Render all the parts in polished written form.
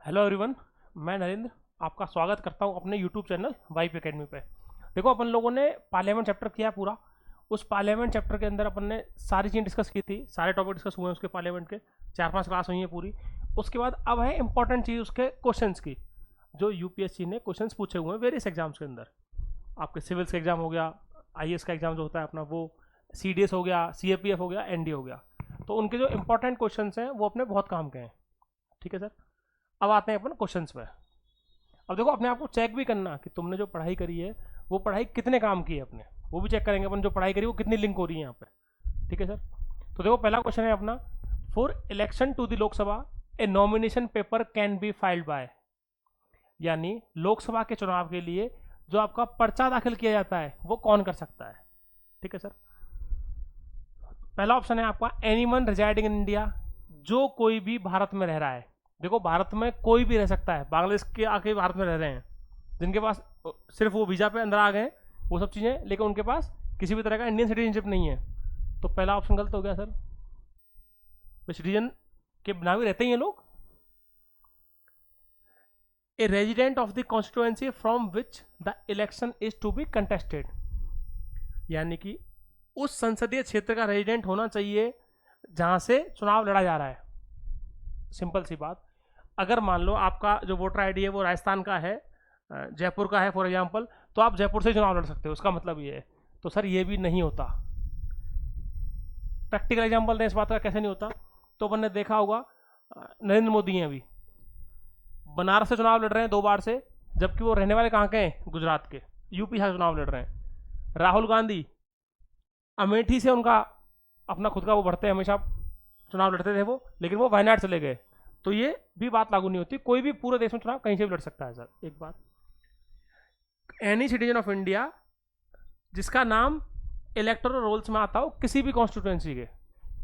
Hello everyone. मैं नरेंद्र आपका स्वागत करता हूं अपने यूट्यूब चैनल वाइप एकेडमी पे। देखो, अपन लोगों ने पार्लियामेंट चैप्टर किया पूरा। उस पार्लियामेंट चैप्टर के अंदर अपन ने सारी चीज़ें डिस्कस की थी, सारे टॉपिक डिस्कस हुए हैं उसके, पार्लियामेंट के 4-5 क्लास हुई हैं पूरी। उसके बाद अब है इंपॉर्टेंट चीज़ उसके क्वेश्चंस की, जो यूपीएससी ने क्वेश्चंस पूछे हुए हैं वेरियस एग्जाम्स के अंदर। आपके सिविल्स का एग्जाम हो गया, आईएएस का एग्जाम जो होता है अपना वो, सीडीएस हो गया, सीएपीएफ हो गया, एनडी हो गया। तो उनके जो इंपॉर्टेंट क्वेश्चन हैं वो अपने बहुत काम के हैं। ठीक है सर। अब आते हैं अपन क्वेश्चंस पे। अब देखो, अपने आप को चेक भी करना कि तुमने जो पढ़ाई करी है वो पढ़ाई कितने काम की है अपने, वो भी चेक करेंगे अपन। जो पढ़ाई करी वो कितनी लिंक हो रही है यहाँ पर। ठीक है सर। तो देखो, पहला क्वेश्चन है अपना, for election to the Lok Sabha a nomination paper can be filed by. यानी लोकसभा के चुनाव के लिए जो आपका पर्चा दाखिल किया जाता है वो कौन कर सकता है। ठीक है सर। पहला ऑप्शन है आपका एनीवन रिजाइडिंग इन इंडिया, जो कोई भी भारत में रह रहा है। देखो, भारत में कोई भी रह सकता है, बांग्लादेश के आके भारत में रह रहे हैं, जिनके पास सिर्फ वो वीजा पे अंदर आ गए वो सब चीज़ें, लेकिन उनके पास किसी भी तरह का इंडियन सिटीजनशिप नहीं है। तो पहला ऑप्शन गलत हो गया सर। सिटीजन के बिना भी रहते ही हैं लोग। A resident of the constituency from which the election is to be contested. यानी कि उस संसदीय क्षेत्र का रेजिडेंट होना चाहिए जहां से चुनाव लड़ा जा रहा है। सिंपल सी बात। अगर मान लो आपका जो वोटर आईडी है वो राजस्थान का है, जयपुर का है फॉर एग्जांपल, तो आप जयपुर से चुनाव लड़ सकते हो, उसका मतलब ये है। तो सर ये भी नहीं होता। प्रैक्टिकल एग्जांपल दें इस बात का, कैसे नहीं होता। तो अपन ने देखा होगा, नरेंद्र मोदी हैं अभी, बनारस से चुनाव लड़ रहे हैं 2 बार से, जबकि वो रहने वाले कहाँ के हैं, गुजरात के। यूपी से चुनाव लड़ रहे हैं। राहुल गांधी अमेठी से उनका अपना खुद का वो भरते हैं, हमेशा चुनाव लड़ते थे वो, लेकिन वो वायनाड चले गए। तो ये भी बात लागू नहीं होती, कोई भी पूरे देश में चुनाव कहीं से भी लड़ सकता है सर। एक बात, एनी सिटीजन ऑफ इंडिया जिसका नाम इलेक्टोरल रोल्स में आता हो, किसी भी कॉन्स्टिट्यूएंसी के,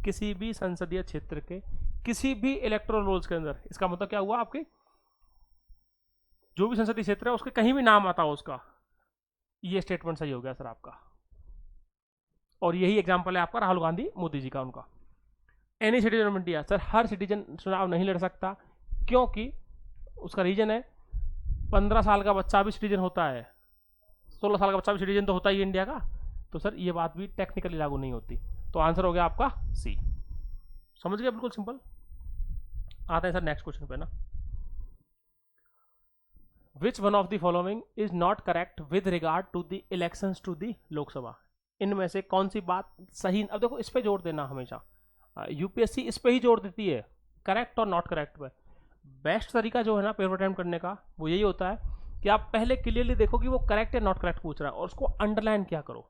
किसी भी संसदीय क्षेत्र के, किसी भी इलेक्टोरल रोल्स के अंदर, इसका मतलब क्या हुआ, आपके जो भी संसदीय क्षेत्र है उसके कहीं भी नाम आता हो उसका, ये स्टेटमेंट सही हो गया सर आपका। और यही एग्जाम्पल है आपका राहुल गांधी मोदी जी का, उनका। Any citizen of India, sir her citizen चुनाव नहीं लड़ सकता, क्योंकि उसका रीजन है 15 साल का बच्चा भी सिटीजन होता है, 16 साल का बच्चा भी सिटीजन तो होता ही है इंडिया का। तो सर ये बात भी टेक्निकली लागू नहीं होती। तो आंसर हो गया आपका सी। समझ गए, बिल्कुल सिंपल। आते हैं सर नेक्स्ट क्वेश्चन पे ना। Which one of the following is not correct with regard to the elections to the Lok Sabha. इनमें से कौन सी बात सही। अब देखो, इस पे जोर देना हमेशा, यूपीएससी इस पे ही जोर देती है, करेक्ट और नॉट करेक्ट पे। बेस्ट तरीका जो है ना पेपर अटेम्प्ट करने का, वो यही होता है कि आप पहले क्लियरली देखो कि वो करेक्ट या नॉट करेक्ट पूछ रहा है, और उसको अंडरलाइन क्या करो।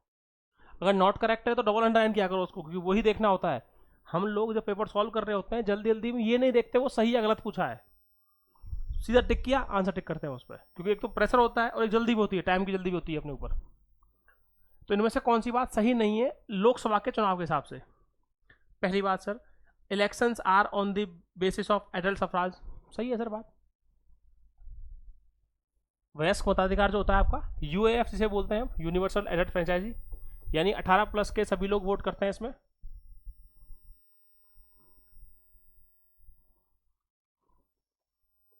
अगर नॉट करेक्ट है तो डबल अंडरलाइन क्या करो उसको, क्योंकि वही देखना होता है। हम लोग जब पेपर सॉल्व कर रहे होते हैं जल्दी जल्दी में, ये नहीं देखते वो सही या गलत पूछा है, सीधा टिक किया आंसर टिक करते हैं उस पर, क्योंकि एक तो प्रेशर होता है और एक जल्दी भी होती है, टाइम की जल्दी भी होती है अपने ऊपर। तो इनमें से कौन सी बात सही नहीं है लोकसभा के चुनाव के हिसाब से। पहली बात sir, elections are on the basis of adult suffrage. सही है सर बात। वयस्क मताधिकार जो होता है आपका, यूएएफ जिसे बोलते हैं हम, यूनिवर्सल एडल्ट फ्रेंचाइजी, यानी 18+ के सभी लोग वोट करते हैं इसमें।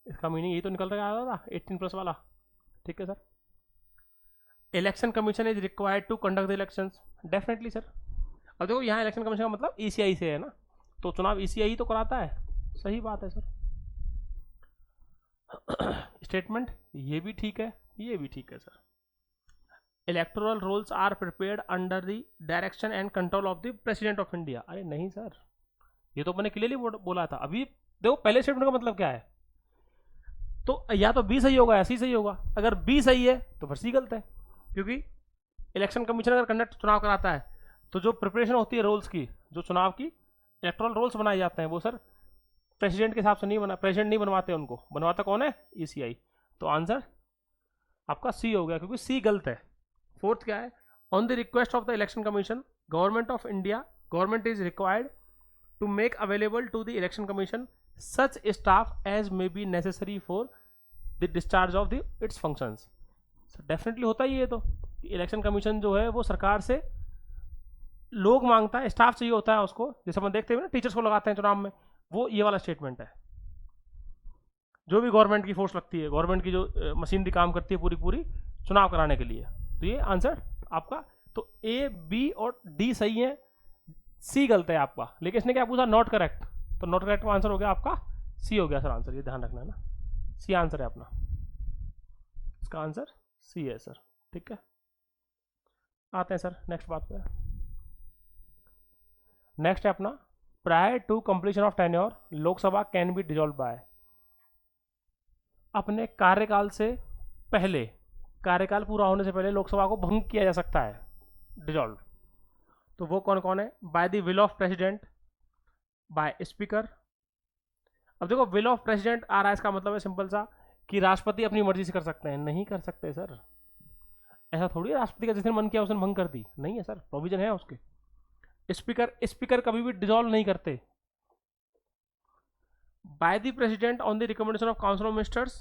इसका मीनिंग यही तो निकल रहा था 18+ वाला। ठीक है sir. Election commission is required to conduct the election. Definitely sir. अब देखो, यहाँ इलेक्शन कमीशन का मतलब ईसीआई से है ना, तो चुनाव ईसीआई तो कराता है। सही बात है सर। स्टेटमेंट ये भी ठीक है, ये भी ठीक है sir. Electoral rolls are prepared under the direction and control of the president of India. अरे नहीं सर, ये तो मैंने क्लियरली बोला था अभी। देखो, पहले स्टेटमेंट का मतलब क्या है, तो या तो बी सही होगा या सी सही होगा। अगर बी सही है तो फिर सी गलत है, क्योंकि इलेक्शन कमीशन अगर कंडक्ट चुनाव कराता है तो जो प्रिपरेशन होती है रोल्स की, जो चुनाव की इलेक्टोरल रोल्स बनाए जाते हैं, वो सर प्रेसिडेंट के हिसाब से नहीं बना, प्रेसिडेंट नहीं बनवाते उनको, बनवाता कौन है, ईसीआई। तो आंसर आपका सी हो गया, क्योंकि सी गलत है। फोर्थ क्या है, on the request of the election commission government of India, government is required to make available to the election commission such staff as may be necessary for the discharge of the its functions. Definitely होता ही है। तो election commission जो है वो सरकार से लोग मांगता है, स्टाफ चाहिए होता है उसको, जैसे हम देखते हैं ना टीचर्स को लगाते हैं चुनाव में, वो ये वाला स्टेटमेंट है जो भी गवर्नमेंट की फोर्स लगती है, गवर्नमेंट की जो मशीनरी काम करती है पूरी पूरी चुनाव कराने के लिए। तो ये आंसर आपका, तो ए बी और डी सही है, सी गलत है आपका। लेकिन इसने क्या पूछा, नॉट करेक्ट, तो नॉट करेक्ट का आंसर हो गया आपका सी हो गया सर आंसर, ये ध्यान रखना है ना, सी आंसर है अपना, इसका आंसर सी है सर। ठीक है, आते हैं सर नेक्स्ट बात पे। नेक्स्ट है अपना, prior to completion of tenure Lok Sabha can be dissolve by. अपने कार्यकाल से पहले, कार्यकाल पूरा होने से पहले लोकसभा को भंग किया जा सकता है, डिजॉल्व। तो वो कौन कौन है, by the will of president, by speaker. अब देखो विल ऑफ प्रेसिडेंट आ रहा है, इसका मतलब है सिंपल सा कि राष्ट्रपति अपनी मर्जी से कर सकते हैं, नहीं कर सकते सर, ऐसा थोड़ी है राष्ट्रपति का जिसने मन किया उसने भंग कर दी, नहीं है सर, प्रोविजन है उसके। स्पीकर, स्पीकर कभी भी डिजॉल्व नहीं करते। By the president on the recommendation of council of ministers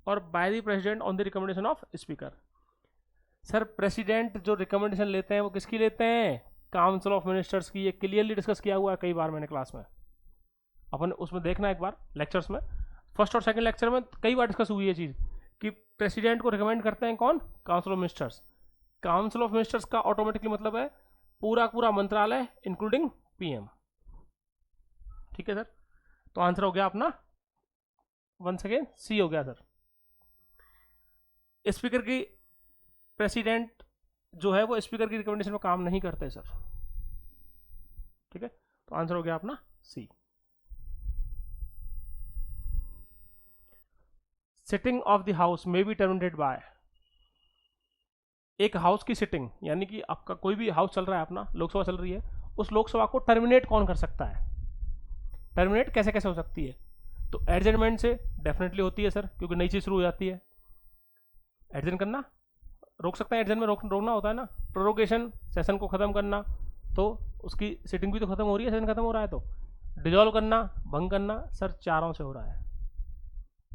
or by the president on the recommendation of speaker. Sir president जो रिकमेंडेशन लेते हैं वो किसकी लेते हैं, काउंसिल ऑफ मिनिस्टर्स की। ये क्लियरली डिस्कस किया हुआ है कई बार मैंने क्लास में, अपन उसमें देखना एक बार लेक्चर्स में, फर्स्ट और सेकंड लेक्चर में कई बार डिस्कस हुई है चीज़ कि प्रेसिडेंट को रिकमेंड करते हैं कौन, council of ministers. Council of ministers का ऑटोमेटिकली मतलब है पूरा पूरा मंत्रालय इंक्लूडिंग पीएम। ठीक है सर, तो आंसर हो गया अपना वंस अगेन सी हो गया सर। स्पीकर की, प्रेसिडेंट जो है वो स्पीकर की रिकमेंडेशन पर काम नहीं करते सर। ठीक है, तो आंसर हो गया अपना C. Sitting of the house may be terminated by. एक हाउस की सिटिंग, यानी कि आपका कोई भी हाउस चल रहा है अपना, लोकसभा चल रही है, उस लोकसभा को टर्मिनेट कौन कर सकता है, टर्मिनेट कैसे कैसे हो सकती है, तो एडजर्नमेंट से डेफिनेटली होती है सर, क्योंकि नई चीज शुरू हो जाती है। एडजर्न करना, रोक सकता है, एडजर्न में रोकना होता है ना। प्रोरोगेशन, सेशन को खत्म करना, तो उसकी सिटिंग भी तो खत्म हो रही है, सेशन खत्म हो रहा है। तो डिजॉल्व करना, भंग करना, सर चारों से हो रहा है,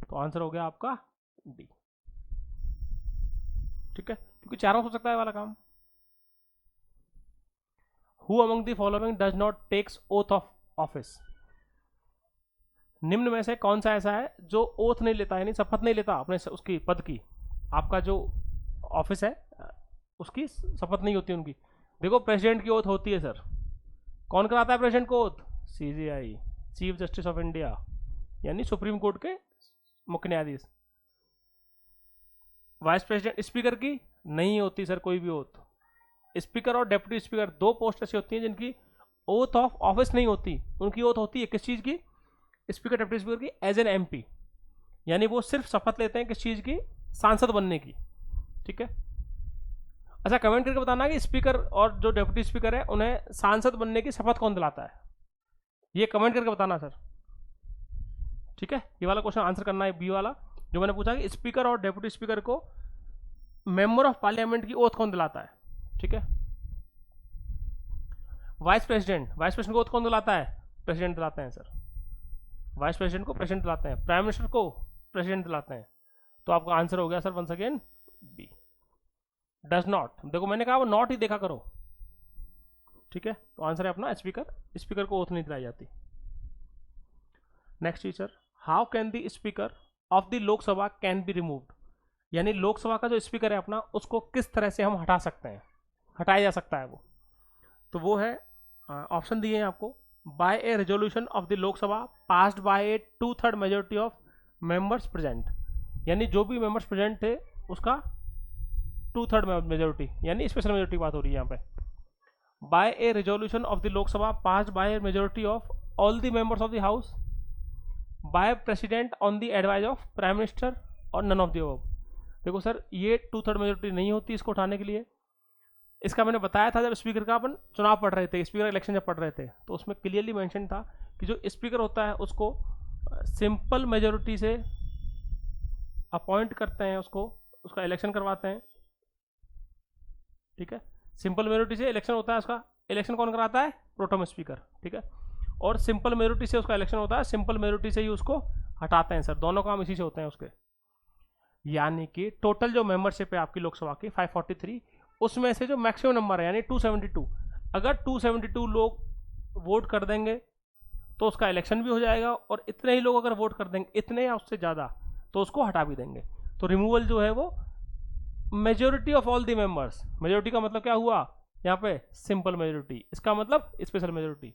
तो आंसर हो गया आपका डी। ठीक है, क्योंकि चारों हो सकता है वाला काम। Who among the following does not takes oath of office. निम्न में से कौन सा ऐसा है जो ओथ नहीं लेता, यानी शपथ नहीं लेता अपने उसकी पद की, आपका जो ऑफिस है उसकी शपथ नहीं होती उनकी। देखो प्रेसिडेंट की ओथ होती है सर, कौन कराता है प्रेसिडेंट को oath, CGI, chief justice of India, यानी सुप्रीम कोर्ट के मुख्य न्यायाधीश। वाइस प्रेसिडेंट, स्पीकर की नहीं होती सर कोई भी ओथ। स्पीकर और डेप्यूटी स्पीकर दो पोस्ट ऐसी होती हैं जिनकी ओथ ऑफ ऑफिस नहीं होती, उनकी ओथ होती है किस चीज की, स्पीकर डेप्यूटी स्पीकर की एज एन एमपी, यानी वो सिर्फ शपथ लेते हैं किस चीज की, सांसद बनने की। ठीक है, अच्छा कमेंट करके बताना कि स्पीकर और जो डेप्यूटी स्पीकर है उन्हें सांसद बनने की शपथ कौन दिलाता है, ये कमेंट करके बताना सर। ठीक है, ये वाला क्वेश्चन आंसर करना है, बी वाला जो मैंने पूछा कि स्पीकर और डेप्यूटी स्पीकर को मेंबर ऑफ पार्लियामेंट की ओथ कौन दिलाता है। ठीक है, वाइस प्रेसिडेंट, वाइस प्रेसिडेंट को ओथ कौन दिलाता है, प्रेसिडेंट दिलाते हैं सर, वाइस प्रेसिडेंट को प्रेसिडेंट दिलाते हैं, प्राइम मिनिस्टर को प्रेसिडेंट दिलाते हैं। तो आपका आंसर हो गया sir once again B, does not. देखो मैंने कहा वो नॉट ही देखा करो। ठीक है, तो आंसर है अपना स्पीकर, स्पीकर को ओथ नहीं दिलाई जाती। Next teacher, how can the speaker of the Lok Sabha can be removed, यानी लोकसभा का जो स्पीकर है अपना उसको किस तरह से हम हटा सकते हैं, हटाया जा सकता है वो। तो वो है, ऑप्शन दिए हैं आपको, by a resolution of the Lok Sabha passed by a 2/3 majority of members present, यानी जो भी मेंबर्स प्रेजेंट थे उसका 2/3 मेजोरिटी, यानी स्पेशल मेजोरिटी की बात हो रही है यहाँ पे। By a resolution of the Lok Sabha passed by a majority of all the members of the house, by president on the advice of prime minister और नन ऑफ द अबव। देखो सर ये 2/3 मेजोरिटी नहीं होती इसको उठाने के लिए, इसका मैंने बताया था जब स्पीकर का अपन चुनाव पढ़ रहे थे, स्पीकर इलेक्शन जब पढ़ रहे थे, तो उसमें क्लियरली मेंशन था कि जो स्पीकर होता है उसको सिंपल मेजोरिटी से अपॉइंट करते हैं, उसको उसका इलेक्शन करवाते हैं। ठीक है, सिंपल मेजोरिटी से इलेक्शन होता है, उसका इलेक्शन कौन कराता है, प्रोटेम स्पीकर। ठीक है, और सिंपल मेजोरिटी से उसका इलेक्शन होता है, सिंपल मेजोरिटी से ही उसको हटाते हैं सर, दोनों काम इसी से होते हैं उसके। यानी कि टोटल जो मेंबरशिप है आपकी लोकसभा की 543, उसमें से जो मैक्सिमम नंबर है यानी 272, अगर 272 लोग वोट कर देंगे तो उसका इलेक्शन भी हो जाएगा, और इतने ही लोग अगर वोट कर देंगे, इतने या उससे ज़्यादा, तो उसको हटा भी देंगे। तो रिमूवल जो है वो majority of all the members. Majority का मतलब क्या हुआ यहाँ पे? Simple majority. इसका मतलब स्पेशल मेजोरिटी।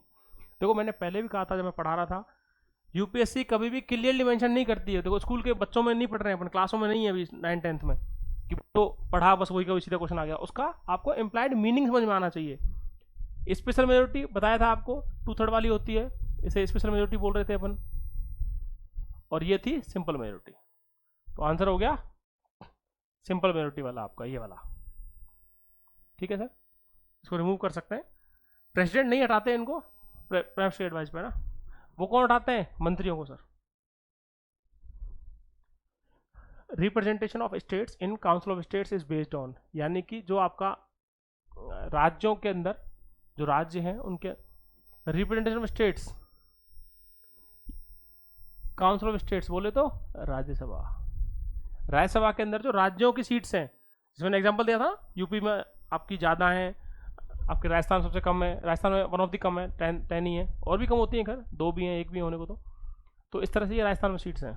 देखो मैंने पहले भी कहा था जब मैं पढ़ा रहा था, यूपीएससी कभी भी क्लियरली मेंशन नहीं करती है। देखो स्कूल के बच्चों में नहीं पढ़ रहे हैं अपन, क्लासों में नहीं है अभी 9th-10th में कि तो पढ़ा बस वही का वही सीधा क्वेश्चन आ गया। उसका आपको इम्प्लाइड मीनिंग समझ में आना चाहिए। स्पेशल मेजोरिटी बताया था आपको 2/3 वाली होती है, इसे स्पेशल मेजोरिटी बोल रहे थे अपन, और ये थी सिंपल मेजोरिटी। तो आंसर हो गया सिंपल मेजोरिटी वाला आपका, ये वाला। ठीक है सर, इसको रिमूव कर सकते हैं। प्रेसिडेंट नहीं हटाते इनको प्राइम स्टेट वाइज पे ना, वो कौन हटाते हैं? मंत्रियों को sir. Representation of states in council of states is based on, यानी कि जो आपका राज्यों के अंदर जो राज्य हैं उनके representation of states, council of states बोले तो राज्यसभा। राज्यसभा के अंदर जो राज्यों की सीट्स हैं, जिसमें एग्जांपल दिया था यूपी में आपकी ज़्यादा है, आपके राजस्थान सबसे कम है, राजस्थान में वन ऑफ द कम है, 10 ही है, और भी कम होती हैं खैर, 2 भी हैं, 1 भी होने को। तो इस तरह से ये राजस्थान में सीट्स हैं।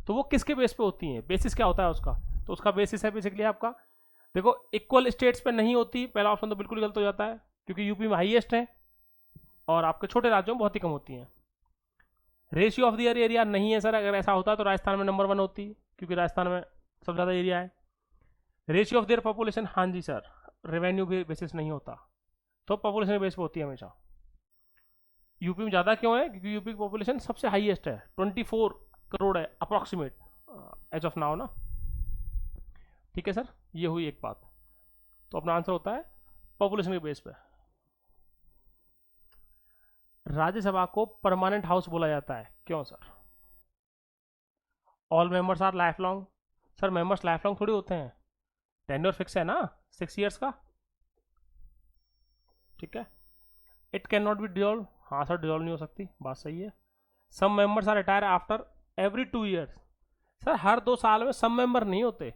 तो वो किसके बेस पे होती हैं? बेसिस क्या होता है उसका? तो उसका बेसिस है बेसिकली आपका, देखो इक्वल स्टेट्स पे नहीं होती, पहला ऑप्शन तो बिल्कुल गलत हो जाता है, क्योंकि यूपी में हाईएस्ट है और आपके छोटे राज्यों में बहुत ही कम होती हैं। रेशियो ऑफ द एरिया नहीं है सर, अगर ऐसा होता तो राजस्थान में नंबर 1 होती, क्योंकि राजस्थान में सबसे ज़्यादा एरिया है। रेशियो ऑफ देयर पॉपुलेशन, हाँ जी सर, रेवेन्यू भी बेसिस नहीं होता, तो पॉपुलेशन बेस पे होती है हमेशा। यूपी में ज़्यादा क्यों है? क्योंकि यूपी की पॉपुलेशन सबसे हाईएस्ट है, 24 करोड़ है अप्रॉक्सीमेट एज ऑफ नाउ ना। ठीक है सर, ये हुई एक बात। तो अपना आंसर होता है पॉपुलेशन के बेस पे। राज्यसभा को परमानेंट हाउस बोला जाता है, क्यों sir? All members our life long. Sir members life long थोड़ी होते हैं, टेन्योर फिक्स है ना 6 ईयर्स का। ठीक है। It can not be dissolve, हाँ सर डिजॉल्व नहीं हो सकती, बात सही है। Some members are retire after every 2 years. Sir हर 2 साल में सब मेंबर नहीं होते।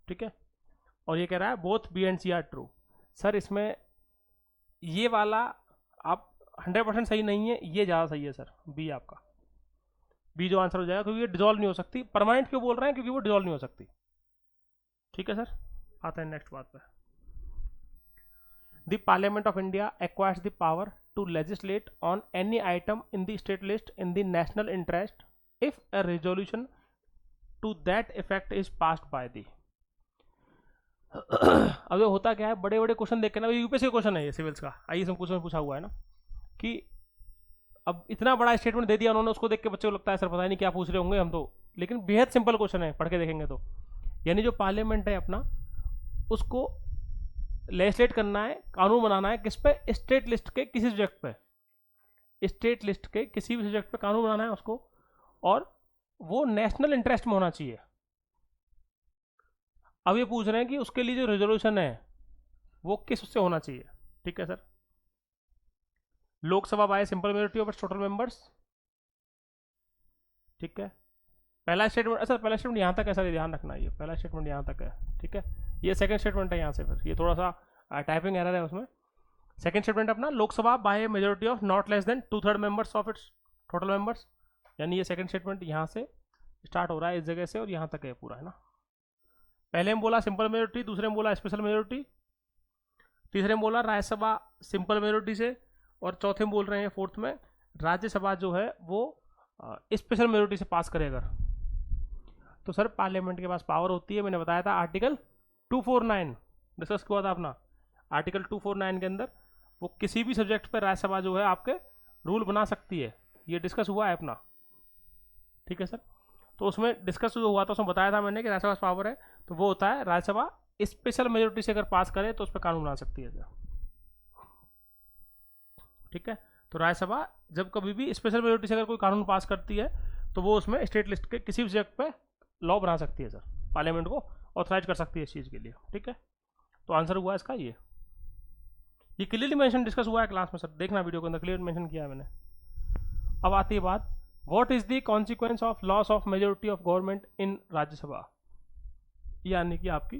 ठीक है। और ये कह रहा है both B and C are true. Sir इसमें ये वाला आप 100% सही नहीं है, ये ज़्यादा सही है सर, बी आपका, बी जो आंसर हो जाएगा, क्योंकि ये डिजॉल्व नहीं हो सकती। परमानेंट क्यों बोल रहे हैं? क्योंकि वो डिजॉल्व नहीं हो सकती। ठीक है सर, आते हैं नेक्स्ट बात पे। The parliament of India acquires the power to legislate on any item in the state list in the national interest if a resolution to that effect is passed by the. अब ये होता क्या है, बड़े बड़े question देख के ना, यूपीएससी क्वेश्चन है ये सिविल्स का, आइए सब क्वेश्चन पूछा हुआ है ना, कि अब इतना बड़ा स्टेटमेंट दे दिया उन्होंने, उसको देख के बच्चे को लगता है सर पता नहीं क्या पूछ रहे होंगे हम तो, लेकिन बेहद सिंपल क्वेश्चन है पढ़ के देखेंगे तो। यानी जो पार्लियामेंट है अपना, उसको लेजिस्लेट करना है, कानून बनाना है किस पे? स्टेट लिस्ट के किसी सब्जेक्ट पे, स्टेट लिस्ट के किसी भी सब्जेक्ट पे कानून बनाना है उसको, और वो नेशनल इंटरेस्ट में होना चाहिए। अब ये पूछ रहे हैं कि उसके लिए जो रेजोल्यूशन है वो किस उससे होना चाहिए। ठीक है sir, Lok Sabha bye simple majority of total members. ठीक है, पहला स्टेटमेंट, अच्छा पहला स्टेटमेंट यहाँ तक है सर, ध्यान रखना, ये पहला स्टेटमेंट यहाँ तक है। ठीक है, ये सेकंड स्टेटमेंट है यहाँ से, फिर ये थोड़ा सा टाइपिंग एरर है उसमें। सेकंड स्टेटमेंट अपना Lok Sabha by majority of not less than 2/3 members of its total members, यानी ये सेकंड स्टेटमेंट यहाँ से स्टार्ट हो रहा है इस जगह से और यहाँ तक है पूरा, है ना। पहले में बोला सिंपल मेजोरिटी, दूसरे में बोला स्पेशल मेजोरिटी, तीसरे में बोला राज्यसभा सिंपल मेजोरिटी से, और चौथे में बोल रहे हैं फोर्थ में राज्यसभा जो है वो स्पेशल मेजोरिटी से पास करे अगर। तो सर पार्लियामेंट के पास पावर होती है, मैंने बताया था आर्टिकल 249 डिस्कस किया था अपना, आर्टिकल 249 के अंदर वो किसी भी सब्जेक्ट पर राज्यसभा जो है आपके रूल बना सकती है, ये डिस्कस हुआ है अपना। ठीक है सर, तो उसमें डिस्कस जो हुआ था उसमें बताया था मैंने कि राज्यसभा पावर है, तो वो होता है राज्यसभा स्पेशल मेजोरिटी से अगर पास करे तो उस पर कानून बना सकती है। ठीक है, तो राज्यसभा जब कभी भी स्पेशल मेजोरिटी से अगर कोई कानून पास करती है तो वो उसमें स्टेट लिस्ट के किसी भी सब्जेक्ट पे लॉ बना सकती है सर, पार्लियामेंट को ऑथराइज कर सकती है इस चीज़ के लिए। ठीक है, तो आंसर हुआ इसका ये क्लियरली मेंशन डिस्कस हुआ है क्लास में सर, देखना वीडियो के अंदर क्लियर मेंशन किया है मैंने। अब आती है बात, what is the consequence of loss of majority of government in Rajya Sabha, यानी कि आपकी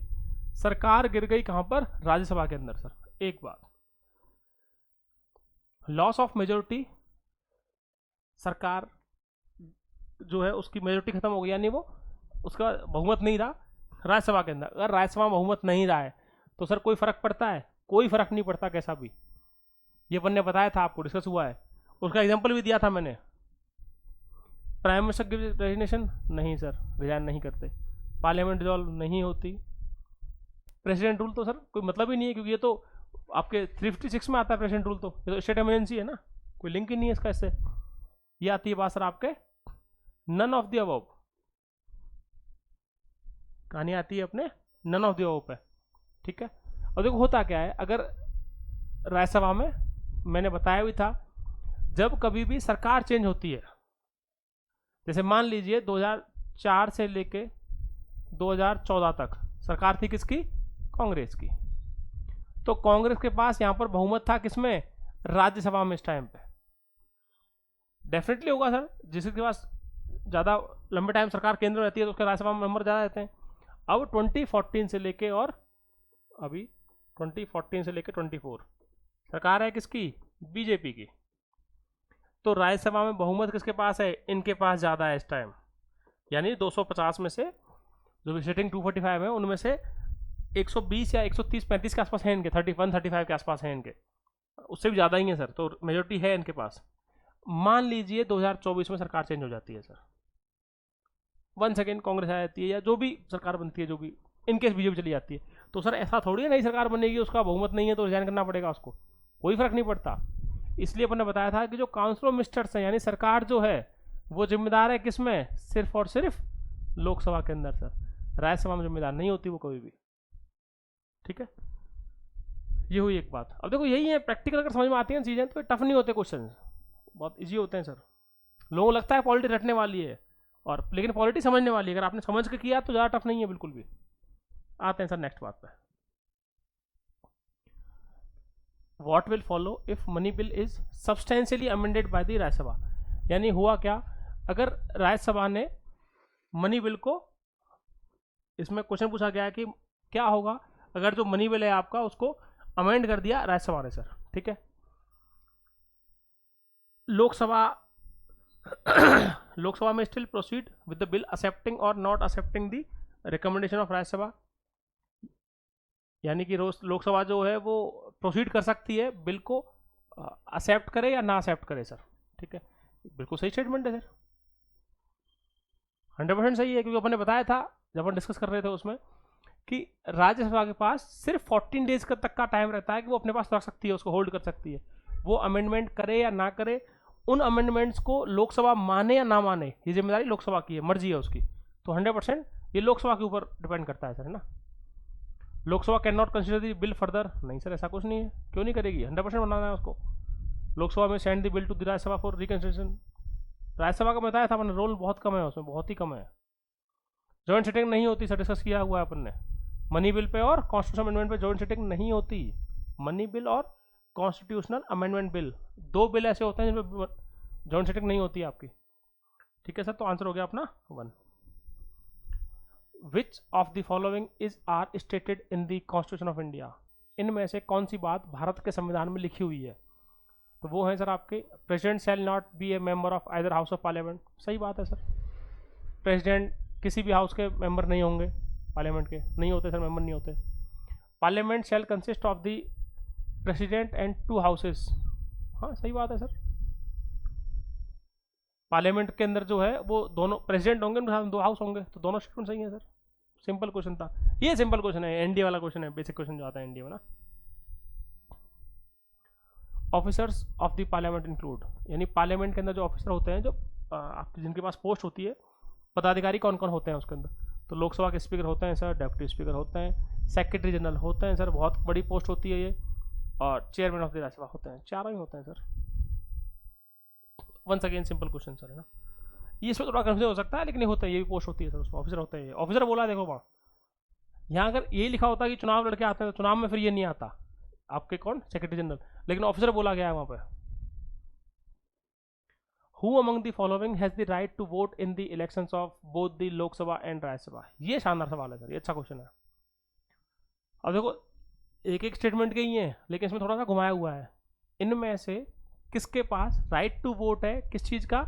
सरकार गिर गई कहाँ पर? राज्यसभा के अंदर सर। एक बात, लॉस ऑफ मेजोरिटी, सरकार जो है उसकी मेजोरिटी खत्म हो गई, यानी वो उसका बहुमत नहीं रहा राज्यसभा के अंदर। अगर राज्यसभा में बहुमत नहीं रहा है तो सर कोई फर्क पड़ता है? कोई फर्क नहीं पड़ता कैसा भी। ये अपन ने बताया था, आपको डिस्कस हुआ है, उसका एग्जाम्पल भी दिया था मैंने। प्राइम मिनिस्टर गिव रेजिग्नेशन, नहीं सर रिजाइन नहीं करते। पार्लियामेंट डिसॉल्व नहीं होती। प्रेसिडेंट रूल तो सर कोई मतलब ही नहीं है, क्योंकि ये तो आपके 356 में आता है प्रेसिडेंट रूल, तो ये तो स्टेट इमरजेंसी है ना, कोई लिंक ही नहीं है इसका इससे। ये आती है बात सर आपके नन ऑफ द अबव, कहानी आती है अपने नन ऑफ द अबव पे, ठीक है। और देखो होता क्या है, अगर राज्यसभा में मैंने बताया भी था, जब कभी भी सरकार चेंज होती है, जैसे मान लीजिए 2004 से लेके 2014 तक सरकार थी किसकी? कांग्रेस की। तो कांग्रेस के पास यहां पर बहुमत था किसमें? राज्यसभा में। इस टाइम पे डेफिनेटली होगा सर, जिसके पास ज़्यादा लंबे टाइम सरकार केंद्र में रहती है तो उसके राज्यसभा में नंबर ज़्यादा रहते हैं। अब 2014 से लेके और अभी 2014 से लेके 24 सरकार है किसकी? बीजेपी की। तो राज्यसभा में बहुमत किसके पास है? इनके पास ज़्यादा है इस टाइम, यानी 250 में से जो भी सिटिंग 245 है उनमें से 120 या 130-35 के आसपास है इनके, 31-35 के आसपास है इनके, उससे भी ज़्यादा ही है सर, तो मेजोरिटी है इनके पास। मान लीजिए 2024 में सरकार चेंज हो जाती है सर, 1 सेकेंड कांग्रेस आ जाती है या जो भी सरकार बनती है, जो भी इनकेस बीजेपी चली जाती है, तो सर ऐसा थोड़ी है नई सरकार बनेगी उसका बहुमत नहीं है तो रिजाइन करना पड़ेगा उसको, कोई फर्क नहीं पड़ता। इसलिए अपन ने बताया था कि जो काउंसिल ऑफ मिनिस्टर्स हैं, यानी सरकार जो है वो जिम्मेदार है किसमें? सिर्फ और सिर्फ लोकसभा के अंदर सर, राज्यसभा में जिम्मेदार नहीं होती वो कभी भी, ठीक है। ये हुई एक बात। अब देखो यही है, प्रैक्टिकल अगर समझ में आती हैं चीज़ें तो टफ नहीं होते क्वेश्चन, बहुत इजी होते हैं सर। लोगों को लगता है पॉलिटी रटने वाली है, और लेकिन पॉलिटी समझने वाली है, अगर आपने समझ के किया तो ज़्यादा टफ नहीं है बिल्कुल भी। आते हैं सर नेक्स्ट बात पे। What will follow if money bill is substantially amended by the Rajya Sabha, यानी हुआ क्या अगर राज्यसभा ने मनी बिल को, इसमें क्वेश्चन पूछा गया है कि क्या होगा अगर जो मनी बिल है आपका उसको अमेंड कर दिया राज्यसभा ने सर, ठीक है। लोकसभा लोकसभा में still proceed with the bill accepting or not accepting the recommendation of Rajya Sabha, यानी कि रोज लोकसभा जो है वो प्रोसीड कर सकती है बिल को एक्सेप्ट करे या ना एक्सेप्ट करे सर, ठीक है। बिल्कुल सही स्टेटमेंट है सर, 100% सही है, क्योंकि अपन ने बताया था जब अपन डिस्कस कर रहे थे उसमें कि राज्यसभा के पास सिर्फ 14 डेज तक का टाइम रहता है कि वो अपने पास रख सकती है, उसको होल्ड कर सकती है। वो अमेंडमेंट करे या ना करे, उन अमेंडमेंट्स को लोकसभा माने या ना माने ये जिम्मेदारी लोकसभा की है, मर्जी है उसकी। तो 100% ये लोकसभा के ऊपर डिपेंड करता है सर, है ना। Lok Sabha can not consider the bill further, नहीं सर ऐसा कुछ नहीं है, क्यों नहीं करेगी, 100% बनाना है उसको। लोकसभा में send the bill to the Rajya Sabha for reconsideration. Rajya Sabha का बताया था अपन, रोल बहुत कम है उसमें, बहुत ही कम है। जॉइंट सिटिंग नहीं होती सर, डिस्कस किया हुआ है अपन ने, मनी बिल पे और कॉन्स्टिट्यूशन अमेंडमेंट पे जॉइंट सिटिंग नहीं होती। मनी बिल और कॉन्स्टिट्यूशनल अमेंडमेंट बिल, दो बिल ऐसे होते हैं जिनमें जॉइंट सिटिंग नहीं होती आपकी, ठीक है सर। तो आंसर हो गया अपना 1। Which of the following is are stated in the constitution of India, इनमें से कौन सी बात भारत के संविधान में लिखी हुई है? तो वो है सर आपके, president shall not be A member of either house of parliament, सही बात है सर। प्रेसिडेंट किसी भी हाउस के मेंबर नहीं होंगे, पार्लियामेंट के नहीं होते सर, मेंबर नहीं होते। Parliament shell consist of the president and 2 houses, हाँ सही बात है सर। पार्लियामेंट के अंदर जो है वो दोनों प्रेसिडेंट होंगे, उनके साथ 2 हाउस होंगे, तो दोनों स्टेटमेंट सही है सर। सिंपल क्वेश्चन था ये, सिंपल क्वेश्चन है, एनडीए वाला क्वेश्चन है, बेसिक क्वेश्चन जो आता है एनडीए में ना। Officers of the parliament include, यानी पार्लियामेंट के अंदर जो ऑफिसर होते हैं, जो आपकी जिनके पास पोस्ट होती है, पदाधिकारी कौन कौन होते हैं उसके अंदर? तो लोकसभा के स्पीकर होते हैं सर, डेप्यूटी स्पीकर होते हैं, सेक्रेटरी जनरल होते हैं सर, बहुत बड़ी पोस्ट होती है ये, और चेयरमैन ऑफ द राज्यसभा होते हैं, चारों ही होते हैं sir. Once again simple question sir, है ना। ये इसमें थोड़ा कंफ्यूजन हो सकता है, लेकिन ये होता है, ये भी पोस्ट होती है सर, उसमें ऑफिसर होते हैं। ऑफिसर बोला देखो वहाँ, यहाँ अगर ये लिखा होता है कि चुनाव लड़के आते हैं तो चुनाव में फिर ये नहीं आता आपके कौन, सेक्रेटरी जनरल, लेकिन ऑफिसर बोला गया है वहाँ पे। Who among the following has the right to vote in the elections of both the लोक सभा एंड राज्यसभा? ये शानदार सवाल है सर, ये अच्छा क्वेश्चन है। अब देखो एक एक स्टेटमेंट के ही है, लेकिन इसमें थोड़ा सा घुमाया हुआ है। इनमें से किसके पास राइट टू वोट है, किस चीज का,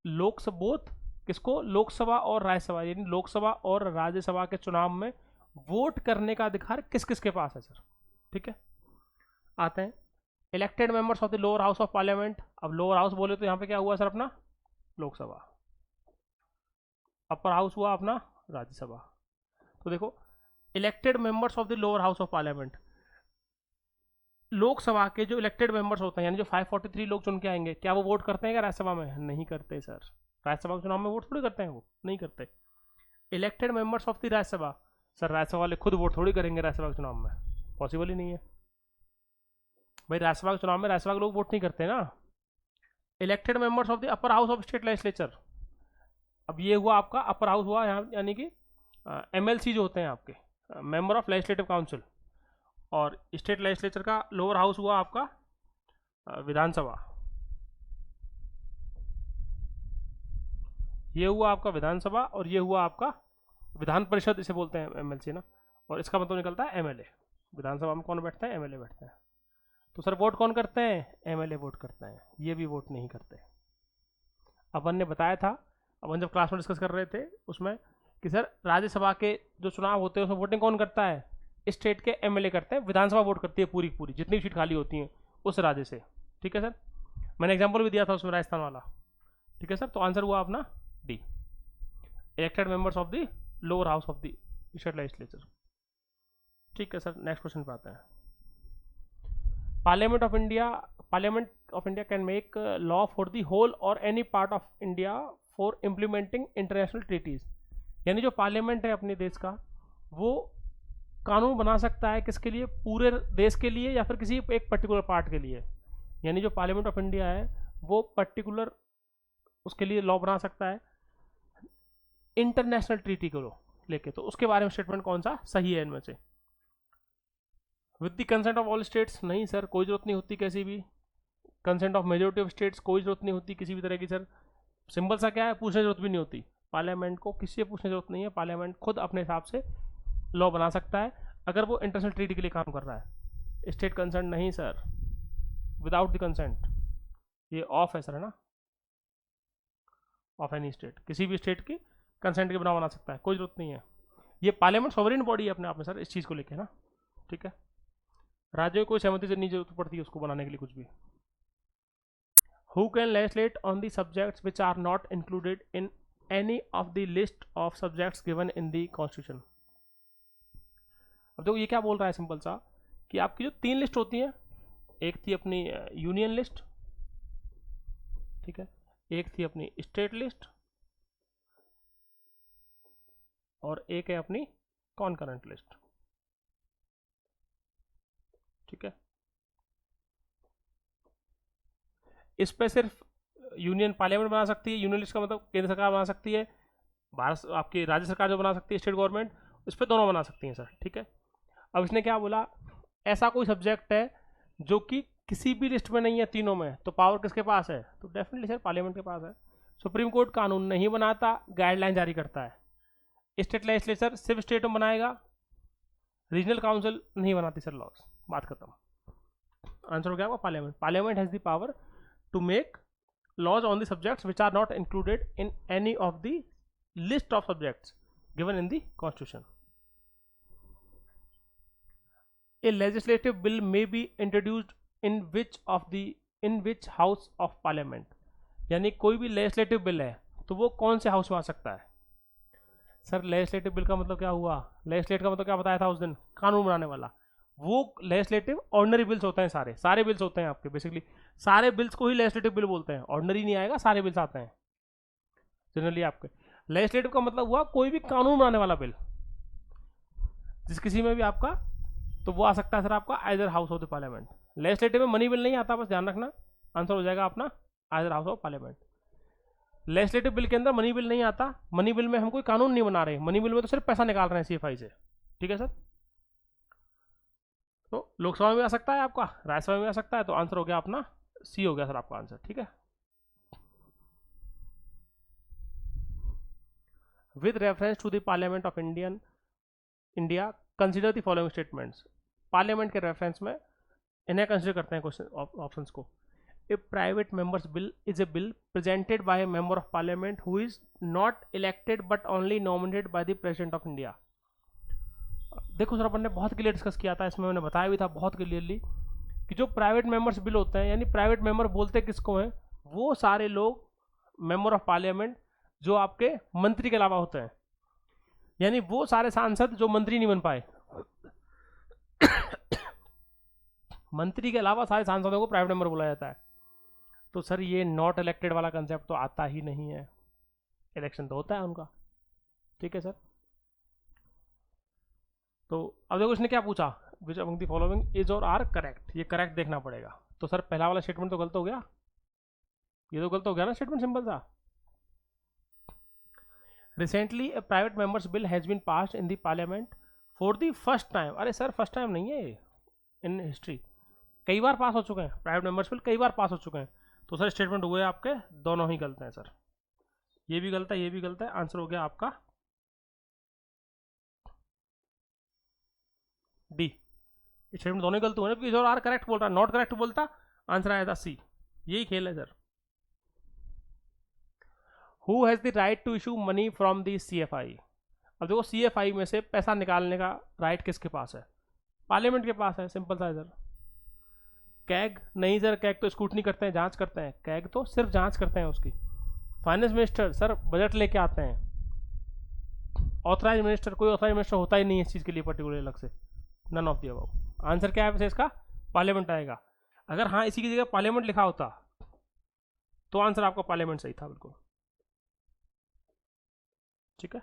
लोकसभा बोथ, किसको, लोकसभा और राज्यसभा, यानी लोकसभा और राज्यसभा के चुनाव में वोट करने का अधिकार किस किस के पास है सर। ठीक है, आते हैं elected members of the lower house of parliament. अब लोअर हाउस बोले तो यहाँ पे क्या हुआ सर, अपना लोकसभा, अपर हाउस हुआ अपना राज्यसभा। तो देखो elected members of the lower house of parliament, Lok Sabha के जो इलेक्टेड मेंबर्स होते हैं, यानी जो 543 लोग चुन के आएंगे, क्या वो वोट करते हैं क्या राज्यसभा में? नहीं करते सर, राज्यसभा के चुनाव में वोट थोड़ी करते हैं, वो नहीं करते। Elected members of the Rajya Sabha, sir Rajya Sabha वाले खुद वोट थोड़ी करेंगे राज्यसभा के चुनाव में, पॉसिबल ही नहीं है भाई। राज्यसभा के चुनाव में राज्यसभा के लोग वोट नहीं करते ना। Elected members of the upper house of state legislature, अब ये हुआ आपका अपर हाउस हुआ यहाँ, यानी कि एमएलसी जो होते हैं आपके, मेंबर ऑफ लेजिस्लेटिव काउंसिल, और स्टेट लेजिस्लेचर का लोअर हाउस हुआ आपका विधानसभा। ये हुआ आपका विधानसभा और ये हुआ आपका विधान परिषद, इसे बोलते हैं एमएलसी ना, और इसका मतलब निकलता है एमएलए। विधानसभा में कौन बैठता है? एमएलए बैठते हैं। तो सर वोट कौन करते हैं? एमएलए वोट करते हैं, ये भी वोट नहीं करते। अपन ने बताया था, अपन जब क्लास में डिस्कस कर रहे थे उसमें, कि सर राज्यसभा के जो चुनाव होते हैं उसमें वोटिंग कौन करता है? स्टेट के एमएलए करते हैं, विधानसभा वोट करती है पूरी पूरी, जितनी सीट खाली होती हैं उस राज्य से। ठीक है सर, मैंने एग्जाम्पल भी दिया था उसमें राजस्थान वाला। ठीक है सर, तो आंसर हुआ अपना D, elected members of the lower house of the state legislature. ठीक है सर, नेक्स्ट क्वेश्चन पे आते हैं। Parliament of India can make law for the whole or any part of India for implementing international treaties, यानी जो parliament है अपने देश का, वो कानून बना सकता है किसके लिए? पूरे देश के लिए या फिर किसी एक पर्टिकुलर पार्ट के लिए। यानी जो पार्लियामेंट ऑफ इंडिया है वो पर्टिकुलर उसके लिए लॉ बना सकता है इंटरनेशनल ट्रीटी को लेके। तो उसके बारे में स्टेटमेंट कौन सा सही है इनमें से? With the consent of all states, नहीं सर, कोई जरूरत नहीं होती कैसी भी। Consent of majority of states, कोई जरूरत नहीं होती किसी भी तरह की सर। सिंपल सा क्या है, पूछने जरूरत भी नहीं होती, पार्लियामेंट को किसी से पूछने जरूरत नहीं है, पार्लियामेंट खुद अपने हिसाब से लॉ बना सकता है अगर वो इंटरनेशनल ट्रीटी के लिए काम कर रहा है। स्टेट कंसेंट नहीं सर, विदाउट द कंसेंट, ये ऑफ है सर, है ना, ऑफ एनी स्टेट, किसी भी स्टेट की कंसेंट के बिना बना सकता है, कोई जरूरत नहीं है। ये पार्लियामेंट सॉवरेन बॉडी है अपने आप में सर, इस चीज़ को लेके ना। ठीक है, राज्यों को सहमति से नहीं जरूरत पड़ती है उसको बनाने के लिए कुछ भी। Who can legislate on the subjects which are not included in any of the list of subjects given in the constitution. अब देखो ये क्या बोल रहा है, सिंपल सा, कि आपकी जो 3 लिस्ट होती हैं, एक थी अपनी यूनियन लिस्ट, ठीक है, एक थी अपनी स्टेट लिस्ट, और एक है अपनी कॉन्करेंट लिस्ट। ठीक है, इस पे सिर्फ यूनियन पार्लियामेंट बना सकती है, यूनियन लिस्ट का मतलब केंद्र सरकार बना सकती है, भारत आपकी राज्य सरकार जो बना सकती है, स्टेट गवर्नमेंट, इस पर दोनों बना सकती हैं सर। ठीक है, अब इसने क्या बोला, ऐसा कोई सब्जेक्ट है जो कि किसी भी लिस्ट में नहीं है तीनों में, तो पावर किसके पास है? तो डेफिनेटली सर पार्लियामेंट के पास है। सुप्रीम कोर्ट कानून नहीं बनाता, गाइडलाइन जारी करता है। स्टेट लेजिस्लेचर सिर्फ स्टेट में बनाएगा, रीजनल काउंसिल नहीं बनाती सर लॉज, बात खत्म। आंसर हो गया आपका parliament. Parliament has the power to make laws on the subjects which are not included in any of the list of subjects given in the constitution. A legislative bill may be introduced in which house of parliament, यानी कोई भी legislative bill है तो वो कौन से house में आ सकता है? सर लेजिस्लेटिव बिल का मतलब क्या हुआ? लेजिस्लेट का मतलब क्या बताया था उस दिन? कानून बनाने वाला। वो लेजिस्लेटिव ऑर्डिनरी बिल्स होते हैं, सारे बिल्स होते हैं आपके, बेसिकली सारे बिल्स को ही लेजिस्लेटिव बिल बोलते हैं। ऑर्डिनरी नहीं आएगा, सारे बिल्स आते हैं जनरली आपके। लेजिस्लेटिव का मतलब हुआ कोई भी कानून बनाने वाला बिल, जिस किसी में भी आपका, तो वो आ सकता है सर आपका either house of the parliament. Legislative में मनी बिल नहीं आता, बस ध्यान रखना, आंसर हो जाएगा अपना either house of parliament. Legislative bill के अंदर मनी बिल नहीं आता, मनी बिल में हम कोई कानून नहीं बना रहे, मनी बिल में तो सिर्फ पैसा निकाल रहे हैं सीएफआई से। ठीक है सर, तो लोकसभा में भी आ सकता है आपका, राज्यसभा में भी आ सकता है, तो आंसर हो गया अपना सी हो गया सर आपका आंसर। ठीक है, with reference to the parliament of India consider the following statements. Parliament के रेफरेंस में इन्हें कंसिडर करते हैं क्वेश्चन ऑप्शंस को। A private members bill is a bill presented by a member of parliament who is not elected but only nominated by the president of India. देखो sir, अपन ने बहुत क्लियर डिस्कस किया था, इसमें मैंने बताया भी था बहुत क्लियरली कि जो प्राइवेट मेंबर्स बिल होते हैं, यानी प्राइवेट मेंबर बोलते किसको हैं, वो सारे लोग मेंबर ऑफ पार्लियामेंट जो आपके मंत्री के अलावा होते हैं, यानी वो सारे सांसद जो मंत्री नहीं बन पाए मंत्री के अलावा सारे सांसदों को प्राइवेट मेंबर बोला जाता है। तो सर ये नॉट इलेक्टेड वाला कंसेप्ट तो आता ही नहीं है, इलेक्शन तो होता है उनका। ठीक है सर, तो अब देखो इसने क्या पूछा, which among the following is और आर करेक्ट, ये करेक्ट देखना पड़ेगा। तो सर पहला वाला स्टेटमेंट तो गलत हो गया, ये तो गलत हो गया ना स्टेटमेंट, सिंपल सा। Recently a private members bill has been passed in the parliament for the first time. अरे सर फर्स्ट टाइम नहीं है इन हिस्ट्री, कई बार पास हो चुके हैं प्राइवेट मेंबर्स बिल, कई बार पास हो चुके हैं। तो सर स्टेटमेंट हुए आपके दोनों ही गलत हैं सर, ये भी गलत है, ये भी गलत है। आंसर हो गया आपका डी, स्टेटमेंट दोनों ही गलत हुए ना, क्योंकि और आर करेक्ट बोल रहा, नॉट करेक्ट बोलता, आंसर आया था सी। यही खेल है sir. Who has the right to issue money from the CFI। अब देखो CFI में से पैसा निकालने का राइट किसके पास है, पार्लियामेंट के पास है, सिंपल सा है सर। कैग नहीं सर, कैग तो स्क्रूटनी करते हैं, जांच करते हैं, कैग तो सिर्फ जांच करते हैं उसकी। फाइनेंस मिनिस्टर सर बजट लेके आते हैं, ऑथराइज मिनिस्टर, कोई ऑथराइज मिनिस्टर होता ही नहीं है इस चीज़ के लिए पर्टिकुलर अलग से, none of the above. Answer क्या है वैसे इसका, पार्लियामेंट आएगा। अगर हाँ इसी की जगह पार्लियामेंट लिखा होता तो आंसर आपका पार्लियामेंट सही था बिल्कुल। ठीक है,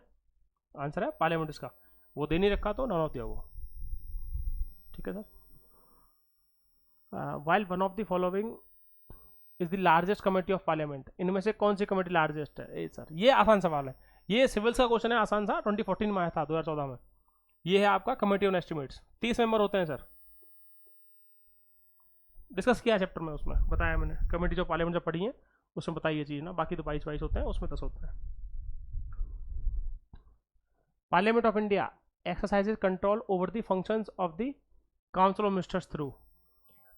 आंसर है पार्लियामेंट इसका, वो दे नहीं रखा तो नन ऑफ दी अबव। ठीक है sir. While one of the following is the largest committee of parliament, इनमें से कौन सी कमेटी लार्जेस्ट है। सर ये आसान सवाल है, ये सिविल्स का क्वेश्चन है, आसान सा, 2014 में आया था, 2014 में। ये है आपका कमेटी ऑन एस्टिमेट्स, 30 मेंबर होते हैं सर, डिस्कस किया चैप्टर में, उसमें बताया मैंने, कमेटी जो पार्लियामेंट जब पढ़ी है उसमें बताई ये चीज़ ना, बाकी तो 22 होते हैं, उसमें 10 होते हैं। Parliament of India exercises control over the functions of the council of ministers through,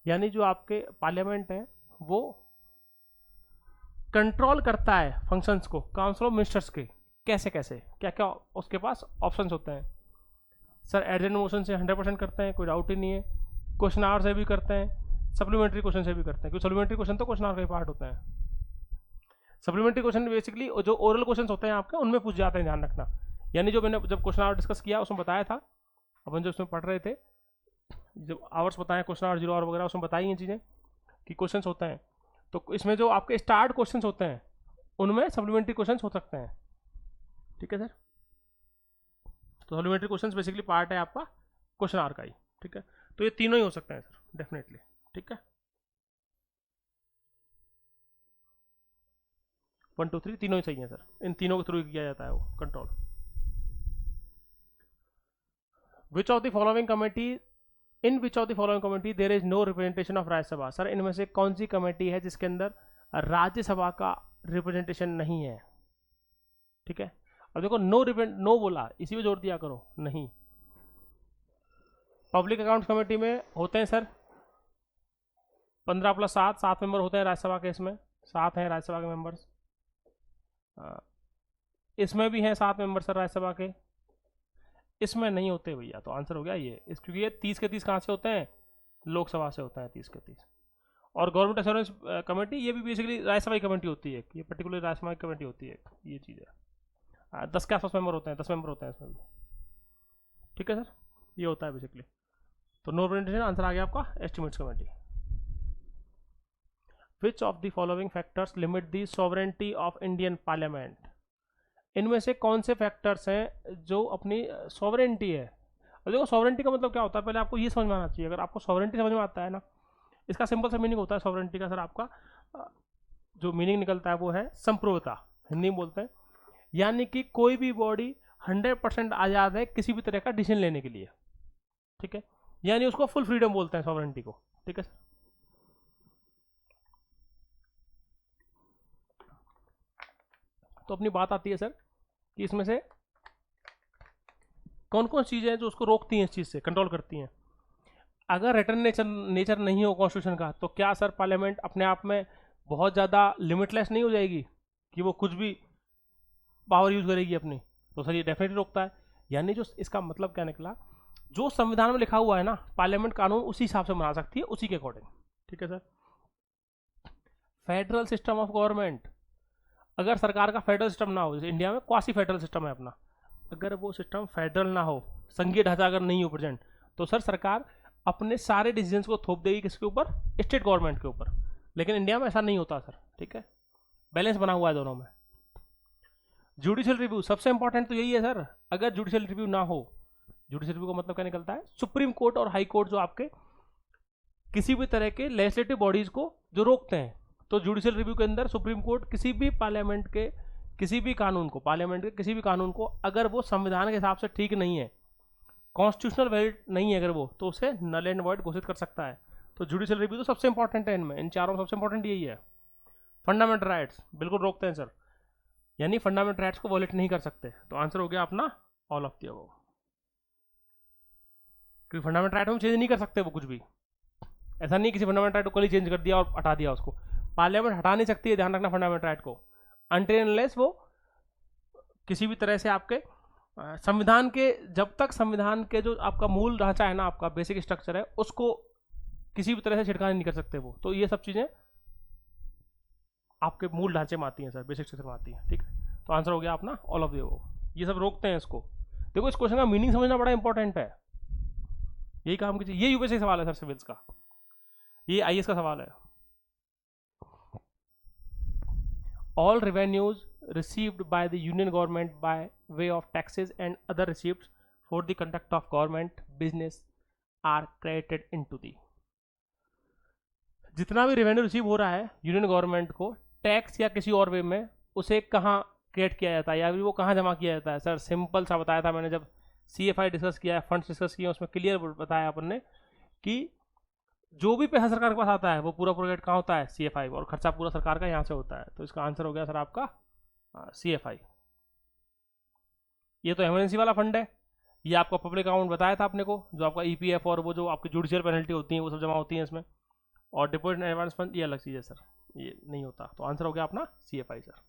यानी जो आपके पार्लियामेंट है वो कंट्रोल करता है फंक्शंस को काउंसिल ऑफ मिनिस्टर्स के, कैसे कैसे, क्या क्या उसके पास ऑप्शंस होते हैं। सर एडजेंट मोशन से 100% करते हैं, कोई डाउट ही नहीं है, क्वेश्चन आवर से भी करते हैं, सप्लीमेंट्री क्वेश्चन से भी करते हैं, क्योंकि सप्लीमेंट्री क्वेश्चन तो क्वेश्चन आवर का ही पार्ट होते हैं। सप्लीमेंट्री क्वेश्चन बेसिकली जो ओरल क्वेश्चन होते हैं आपके उनमें पूछ जाते हैं, ध्यान रखना। यानी जो मैंने जब क्वेश्चन आवर डिस्कस किया उसमें बताया था, अपन जो उसमें पढ़ रहे थे, जब आवर्स बताए क्वेश्चन आवर 0 आवर वगैरह, उसमें बताई हैं चीज़ें कि क्वेश्चन होते हैं, तो इसमें जो आपके स्टार्ट क्वेश्चन होते हैं उनमें सप्लीमेंट्री क्वेश्चन हो सकते हैं। ठीक है सर, तो सप्लीमेंट्री क्वेश्चन बेसिकली पार्ट है आपका क्वेश्चन आवर का ही। ठीक है, तो ये तीनों ही हो सकते हैं सर डेफिनेटली। ठीक है, 1 2 3 तीनों ही सही है सर, इन तीनों के थ्रू किया जाता है वो control. Which of the following committee, in which of the following committee there is no representation of Rajya Sabha. Sir इनमें से कौन सी कमेटी है जिसके अंदर राज्यसभा का रिप्रेजेंटेशन नहीं है। ठीक है, अब देखो नो बोला, इसी में जोड़ दिया करो नहीं। पब्लिक अकाउंट्स कमेटी में होते हैं सर 15+7, 7 मेंबर होते हैं राज्यसभा के, इसमें 7 हैं राज्यसभा के मेंबर्स। इसमें भी हैं 7 मेंबर सर राज्यसभा के, इसमें नहीं होते भैया, तो आंसर हो गया ये, क्योंकि ये 30 के 30 कहाँ से होते हैं, लोकसभा से होता है 30 के 30। और गवर्नमेंट अश्योरेंस कमेटी, ये भी बेसिकली राज्यसभा की कमेटी होती है, ये पर्टिकुलर राज्यसभा की कमेटी होती है, ये चीज़ है। 10 के आसपास मेंबर होते हैं, 10 मेंबर होते हैं इसमें भी। ठीक है सर, ये होता है बेसिकली। तो नो रिप्रेजेंटेशन, आंसर आ गया आपका estimates committee. Which of the following factors limit the sovereignty of Indian parliament, इनमें से कौन से फैक्टर्स हैं जो अपनी सॉवरेंटी है। और देखो सॉवरेंटी का मतलब क्या होता है, पहले आपको ये समझ में आना चाहिए। अगर आपको सॉवरेंटी समझ में आता है ना, इसका सिंपल सा मीनिंग होता है सॉवरेंटी का सर, आपका जो मीनिंग निकलता है वो है संप्रभुता, हिंदी में बोलते हैं, यानी कि कोई भी बॉडी 100% आज़ाद है किसी भी तरह का डिसीजन लेने के लिए। ठीक है, यानी उसको फुल फ्रीडम बोलते हैं सॉवरेंटी को। ठीक है सर, तो अपनी बात आती है सर कि इसमें से कौन कौन चीज़ें हैं जो उसको रोकती हैं, इस चीज़ से कंट्रोल करती हैं। अगर रिटर्न नेचर नहीं हो कॉन्स्टिट्यूशन का, तो क्या सर पार्लियामेंट अपने आप में बहुत ज़्यादा लिमिटलेस नहीं हो जाएगी कि वो कुछ भी पावर यूज करेगी अपनी? तो सर ये डेफिनेटली रोकता है। यानी जो इसका मतलब क्या निकला, जो संविधान में लिखा हुआ है ना, पार्लियामेंट कानून उसी हिसाब से बना सकती है, उसी के अकॉर्डिंग। ठीक है sir. Federal system of government, अगर सरकार का फेडरल सिस्टम ना हो, जैसे इंडिया में क्वासी फेडरल सिस्टम है अपना, अगर वो सिस्टम फेडरल ना हो, संघीय ढांचा अगर नहीं हो प्रेजेंट, तो सर सरकार अपने सारे डिसीजंस को थोप देगी किसके ऊपर? स्टेट गवर्नमेंट के ऊपर। लेकिन इंडिया में ऐसा नहीं होता सर। ठीक है, बैलेंस बना हुआ है दोनों में। जुडिशियल रिव्यू सबसे इंपॉर्टेंट तो यही है सर। अगर जुडिशियल रिव्यू ना हो, जुडिशियल रिव्यू का मतलब क्या निकलता है? सुप्रीम कोर्ट और हाई कोर्ट जो आपके किसी भी तरह के लेजिस्लेटिव बॉडीज को जो रोकते हैं, तो जुडिशियल रिव्यू के अंदर सुप्रीम कोर्ट किसी भी पार्लियामेंट के किसी भी कानून को, पार्लियामेंट के किसी भी कानून को, अगर वो संविधान के हिसाब से ठीक नहीं है, कॉन्स्टिट्यूशनल वैलिड नहीं है अगर वो, तो उसे नल एंड वॉइड घोषित कर सकता है। तो जुडिशियल रिव्यू तो सबसे इंपॉर्टेंट है इनमें, इन चारों में सबसे इंपॉर्टेंट यही है। फंडामेंटल राइट्स बिल्कुल रोकते हैं सर, यानी फंडामेंटल राइट्स को वॉलेट नहीं कर सकते। तो आंसर हो गया अपना ऑल ऑफ द अबव, क्योंकि फंडामेंटल राइट हम चेंज नहीं कर सकते वो कुछ भी। ऐसा नहीं किसी फंडामेंटल राइट को कल ही चेंज कर दिया और हटा दिया उसको। पार्लियामेंट हटा नहीं सकती है, ध्यान रखना, फंडामेंटल राइट को, अनटिल अनलेस वो किसी भी तरह से आपके संविधान के, जब तक संविधान के जो आपका मूल ढांचा है ना, आपका बेसिक स्ट्रक्चर है, उसको किसी भी तरह से छिड़कानी नहीं कर सकते वो। तो ये सब चीज़ें आपके मूल ढांचे में आती हैं सर, बेसिक स्ट्रक्चर में आती हैं। ठीक है, तो आंसर हो गया अपना ऑल ऑफ द अबव। ये सब रोकते हैं इसको। देखो इस क्वेश्चन का मीनिंग समझना बड़ा इंपॉर्टेंट है, यही काम कीजिए। ये यूपीएससी सवाल है सर, सिविल्स का, ये आईएएस का सवाल है। All revenues received by the union government by way of taxes and other receipts for the conduct of government business are credited into the, जितना भी रेवेन्यू रिसीव हो रहा है यूनियन गवर्नमेंट को टैक्स या किसी और वे में, उसे कहाँ क्रिएट किया जाता है या वो कहाँ जमा किया जाता है? सर सिंपल सा बताया था मैंने, जब CFI डिस्कस किया है, फंड्स डिस्कस किया, उसमें क्लियर बताया अपन ने कि जो भी पैसा सरकार के पास आता है वो पूरा प्रोजेक्ट कहाँ होता है? CFI, और खर्चा पूरा सरकार का यहाँ से होता है। तो इसका आंसर हो गया सर आपका CFI। ये तो इमरजेंसी वाला फंड है, ये आपका पब्लिक अकाउंट बताया था अपने को, जो आपका EPF और वो जो आपकी जुडिशियल पेनल्टी होती है वो सब जमा होती है इसमें। और डिपॉजिट एंड एडवांस फंड ये अलग चीज़ है सर, ये नहीं होता। तो आंसर हो गया अपना CFI sir.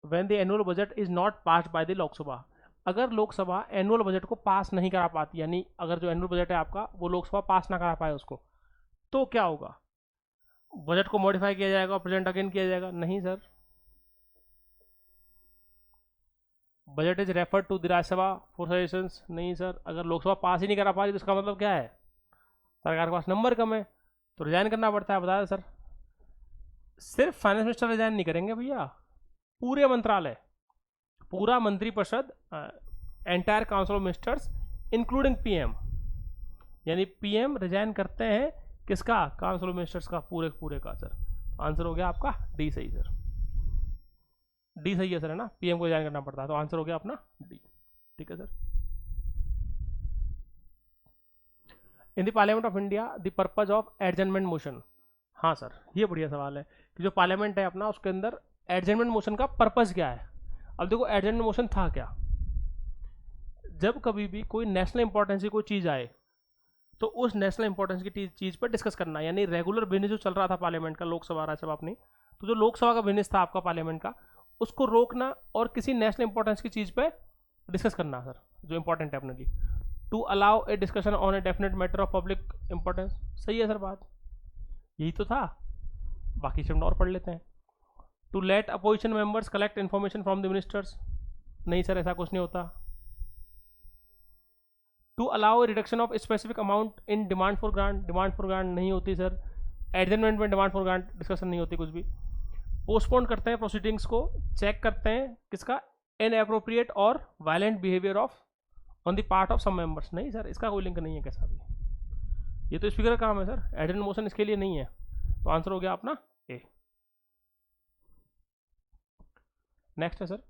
When the annual budget is not passed by the Lok Sabha, अगर लोकसभा एनुअल बजट को पास नहीं करा पाती, यानी अगर जो एनुअल बजट है आपका वो लोकसभा पास ना करा पाए उसको, तो क्या होगा? बजट को मॉडिफाई किया जाएगा और प्रेजेंट अगेन किया जाएगा? नहीं sir, budget is refer to the Rajya Sabha for suggestions? नहीं सर, अगर लोकसभा पास ही नहीं करा पा रही तो इसका मतलब क्या है? सरकार के पास नंबर कम है, तो रिजाइन करना पड़ता है। बताया सर, सिर्फ फाइनेंस मिनिस्टर रिजाइन नहीं करेंगे भैया, पूरे मंत्रालय, पूरा मंत्रिपरिषद, entire council of ministers including PM, यानी PM रिजाइन करते हैं किसका? काउंसिल ऑफ मिनिस्टर्स का, पूरे पूरे का सर। आंसर हो गया आपका D सही सर, D सही है सर, है ना? PM को रिजाइन करना पड़ता है, तो आंसर हो गया अपना D। ठीक है sir. In the parliament of India the purpose of adjournment motion, हाँ सर ये बढ़िया सवाल है कि जो पार्लियामेंट है अपना उसके अंदर एडजमेंट मोशन का पर्पज क्या है? अब देखो एडजमेंट मोशन था क्या, जब कभी भी कोई नेशनल इंपॉर्टेंस की कोई चीज़ आए तो उस नेशनल इंपॉर्टेंस की चीज़ पर डिस्कस करना, यानी रेगुलर बिजनेस जो चल रहा था पार्लियामेंट का, लोकसभा राज्यसभा अपनी, तो जो लोकसभा का बिजनेस था आपका पार्लियामेंट का, उसको रोकना और किसी नेशनल इंपॉर्टेंस की चीज़ पे डिस्कस करना सर, जो इंपॉर्टेंट है अपने लिए। To allow a discussion on a definite matter of public importance, सही है सर बात, यही तो था। बाकी शब्द और पढ़ लेते हैं। To let opposition members collect information from the ministers, नहीं सर ऐसा कुछ नहीं होता। To allow reduction of specific amount in demand for grant, demand for grant नहीं होती सर। एडजमेंट में डिमांड फॉर ग्रांट डिस्कशन नहीं होती कुछ भी। पोस्टपोन करते हैं प्रोसीडिंग्स को, चेक करते हैं किसका? इनएप्रोप्रिएट और violent behaviour of on the part of some members, नहीं सर इसका कोई लिंक नहीं है कैसा भी, ये तो स्पीकर का काम है सर, एडजमेंट मोशन इसके लिए नहीं है। तो आंसर हो गया अपना ए। नेक्स्ट है sir,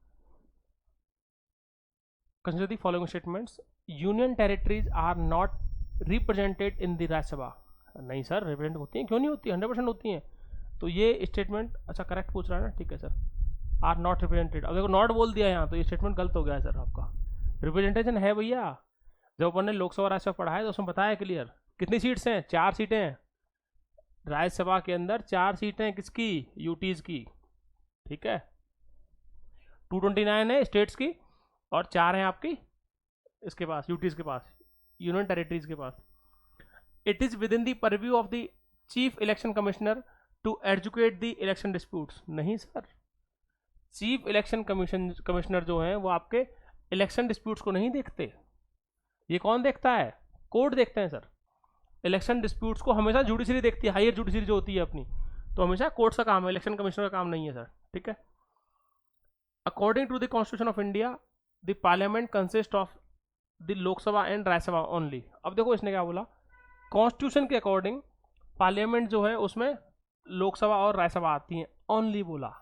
consider the following statements, union territories are not represented in the Rajya Sabha, नहीं सर रिप्रेजेंट होती हैं, क्यों नहीं होती, 100% होती हैं। तो ये स्टेटमेंट अच्छा करेक्ट पूछ रहा है ना, ठीक है सर, आर नॉट रिप्रेजेंटेड। अब देखो नॉट बोल दिया यहाँ, तो ये स्टेटमेंट गलत हो गया है सर आपका। रिप्रेजेंटेशन है भैया। जब अपन ने लोकसभा राज्यसभा पढ़ा है तो उसमें बताया क्लियर कितनी सीट्स हैं, 4 सीटें हैं राज्यसभा के अंदर, 4 सीटें किसकी, यूटीज की, ठीक है। 229 है स्टेट्स की और 4 हैं आपकी इसके पास, यूटीज के पास, यूनियन टेरिटरीज के पास। It is within the purview of the chief election commissioner to educate the election disputes. नहीं सर, चीफ इलेक्शन कमिश्नर जो है वो आपके इलेक्शन डिस्प्यूट्स को नहीं देखते। ये कौन देखता है, कोर्ट देखते हैं सर। इलेक्शन डिस्प्यूट्स को हमेशा जुडिशरी देखती है, हायर जुडिशरी जो होती है अपनी, तो हमेशा कोर्ट्स का काम है, इलेक्शन कमिश्नर का काम नहीं है सर, ठीक है। According to the constitution of India the parliament consist of the Lok Sabha and Rajya Sabha only. अब देखो इसने क्या बोला, कॉन्स्टिट्यूशन के अकॉर्डिंग पार्लियामेंट जो है उसमें लोकसभा और राज्यसभा आती हैं, ओनली बोला।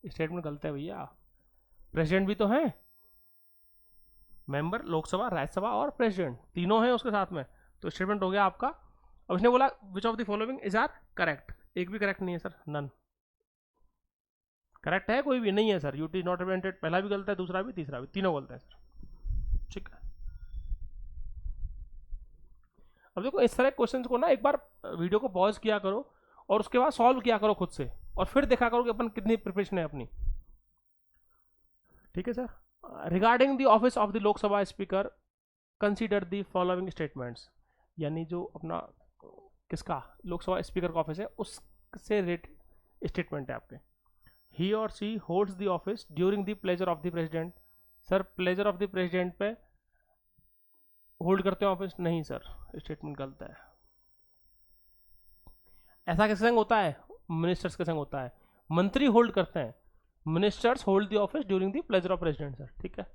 स्टेटमेंट गलत है भैया, प्रेसिडेंट भी तो है, मेंबर लोकसभा राज्यसभा और प्रेसिडेंट तीनों हैं उसके साथ में, तो स्टेटमेंट हो गया आपका। अब इसने बोला which of the following is are correct, एक भी करेक्ट नहीं है सर, नन करेक्ट है, कोई भी नहीं है सर। यूटी नॉट रिप्रेजेंटेड पहला भी गलत है, दूसरा भी, तीसरा भी, तीनों गलत है सर, ठीक है। अब देखो इस तरह क्वेश्चन को ना एक बार वीडियो को पॉज किया करो और उसके बाद सॉल्व किया करो खुद से, और फिर देखा करो कि अपन कितनी प्रिपरेशन है अपनी, ठीक है sir. Regarding the office of the Lok Sabha speaker consider the following statements, यानी जो अपना किसका लोकसभा स्पीकर का ऑफिस है उससे रिलेटेड स्टेटमेंट है आपके। He or she holds the office during the pleasure of the president. Sir pleasure of the president पे होल्ड करते हैं ऑफिस, नहीं सर, स्टेटमेंट गलत है। ऐसा किसके संग होता है, मिनिस्टर्स के संग होता है, मंत्री होल्ड करते हैं, ministers hold the office during the pleasure of president sir, ठीक है।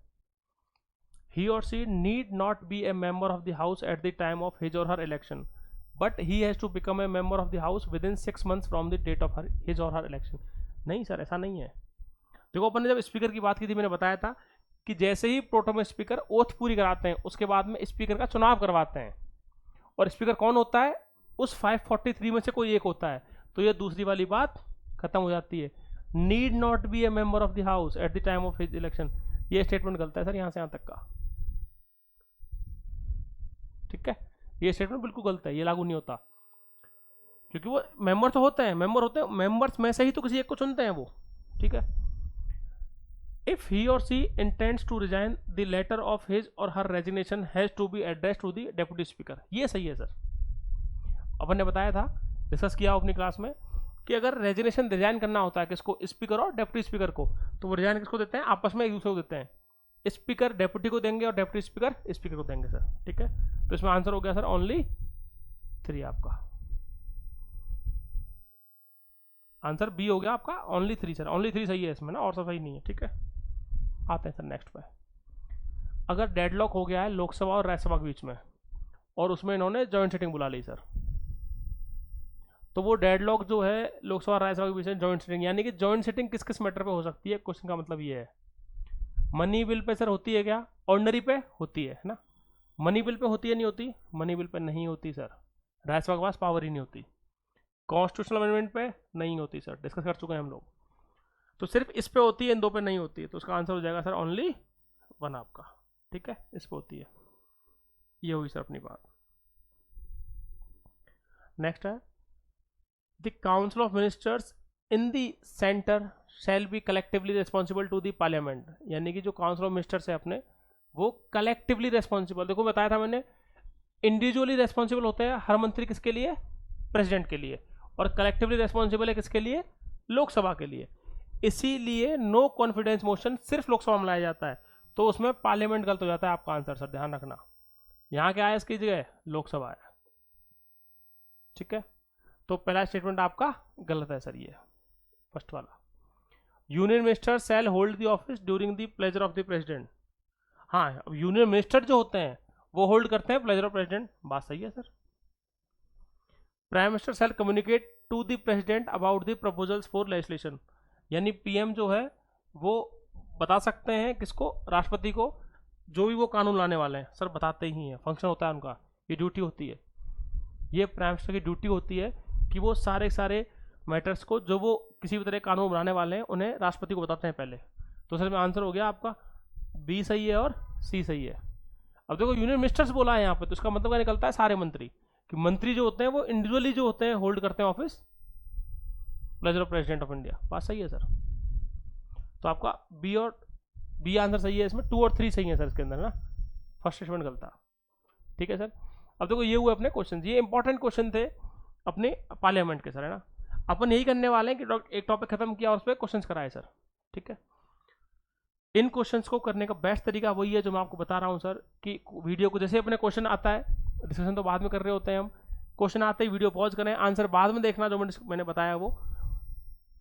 He or she need not be a member of the house at the time of his or her election, but he has to become a member of the house within 6 months from the date of his or her election। नहीं sir, ऐसा नहीं है। देखो अपन ने जब speaker की बात की थी, मैंने बताया था कि जैसे ही प्रोटोम स्पीकर ओथ पूरी कराते हैं उसके बाद में स्पीकर का चुनाव करवाते हैं, और स्पीकर कौन होता है, उस 543 में से कोई एक होता है, तो ये दूसरी वाली बात खत्म हो जाती है। Need not be A member of the house at the time of his election, ये स्टेटमेंट गलत है सर, यहाँ से यहाँ तक का, ठीक है। ये स्टेटमेंट बिल्कुल गलत है, ये लागू नहीं होता, क्योंकि वो मेंबर तो होते हैं, मेंबर्स में से ही तो किसी एक को चुनते हैं वो, ठीक है। If he or she intends to resign the letter of his or her resignation has to be addressed to the deputy speaker, ये सही है सर। अपन ने बताया था, डिस्कस किया अपनी क्लास में, कि अगर रेजिग्नेशन रिजाइन करना होता है किसको, स्पीकर और डेप्यूटी स्पीकर को, तो वो रिजाइन किसको देते हैं, आपस में एक दूसरे को देते हैं, स्पीकर डेप्यूटी को देंगे और डेप्यूटी स्पीकर स्पीकर को देंगे सर, ठीक है। तो इसमें आंसर हो गया सर ओनली 3 आपका, आंसर बी हो गया आपका ओनली 3 सर, ओनली 3 सही है इसमें ना, और सब सही नहीं है, ठीक है। आते हैं सर नेक्स्ट पे। अगर डेडलॉक हो गया है लोकसभा और राज्यसभा के बीच में और उसमें इन्होंने जॉइंट सिटिंग बुला ली सर, तो वो डेडलॉक जो है लोकसभा और राज्यसभा के बीच में जॉइंट सिटिंग, यानी कि जॉइंट सिटिंग किस किस मैटर पे हो सकती है, क्वेश्चन का मतलब ये है। मनी बिल पे सर होती है क्या, ऑर्डिनरी पे होती है ना, मनी बिल पे होती है नहीं होती, मनी बिल पे नहीं होती सर, राज्यसभा के पास पावर ही नहीं होती। कॉन्स्टिट्यूशनल अमेंडमेंट पे नहीं होती सर, डिस्कस कर चुके हैं हम लोग, तो सिर्फ इस पे होती है, इन दो पे नहीं होती है, तो उसका आंसर हो जाएगा सर ओनली 1 आपका, ठीक है। इस पे होती है, ये हुई सर अपनी बात। नेक्स्ट है the council of ministers in the centre shall be collectively responsible to the parliament, यानी कि जो काउंसिल ऑफ मिनिस्टर्स है अपने, वो कलेक्टिवली रिस्पॉन्सिबल, देखो बताया था मैंने, इंडिविजुअली रिस्पॉन्सिबल होते हैं हर मंत्री किसके लिए, प्रेसिडेंट के लिए, और कलेक्टिवली रिस्पॉन्सिबल है किसके लिए, लोकसभा के लिए। इसीलिए नो कॉन्फिडेंस मोशन सिर्फ लोकसभा में लाया जाता है, तो उसमें पार्लियामेंट गलत हो जाता है आपका आंसर सर, ध्यान रखना। यहाँ क्या है इसकी जगह, लोकसभा है, ठीक है। तो पहला स्टेटमेंट आपका गलत है सर, ये फर्स्ट वाला। Union minister shall hold the office during the pleasure of the president, हाँ यूनियन मिनिस्टर जो होते हैं वो होल्ड करते हैं प्लेजर ऑफ प्रेसिडेंट, बात सही है sir. Prime minister shall communicate to the president about the proposals for legislation, यानी पीएम जो है वो बता सकते हैं किसको, राष्ट्रपति को, जो भी वो कानून लाने वाले हैं सर, बताते ही हैं, फंक्शन होता है उनका, ये ड्यूटी होती है, ये प्राइम मिनिस्टर की ड्यूटी होती है कि वो सारे मैटर्स को जो वो किसी भी तरह कानून बनाने वाले हैं उन्हें राष्ट्रपति को बताते हैं पहले। तो सर में आंसर हो गया आपका बी सही है और सी सही है। अब देखो यूनियन मिनिस्टर्स बोला है यहाँ पे, तो इसका मतलब क्या निकलता है, सारे मंत्री, कि मंत्री जो होते हैं वो इंडिविजुअली जो होते हैं होल्ड करते हैं office pleasure of president of India. बात सही है सर। तो आपका बी और बी आंसर सही है इसमें, 2 और 3 सही है सर इसके अंदर ना, फर्स्ट स्टेटमेंट गलत था। ठीक है सर। अब देखो ये हुए अपने क्वेश्चन, ये इंपॉर्टेंट क्वेश्चन थे अपने पार्लियामेंट के सर, है ना। अपन यही करने वाले हैं कि एक टॉपिक खत्म किया और उस पर क्वेश्चन कराए सर। ठीक है। इन क्वेश्चंस को करने का बेस्ट तरीका वही है जो मैं आपको बता रहा हूँ सर, कि वीडियो को जैसे अपने क्वेश्चन आता है, डिस्कशन तो बाद में कर रहे होते हैं हम, क्वेश्चन आते ही वीडियो पॉज करें, आंसर बाद में देखना जो मैंने बताया वो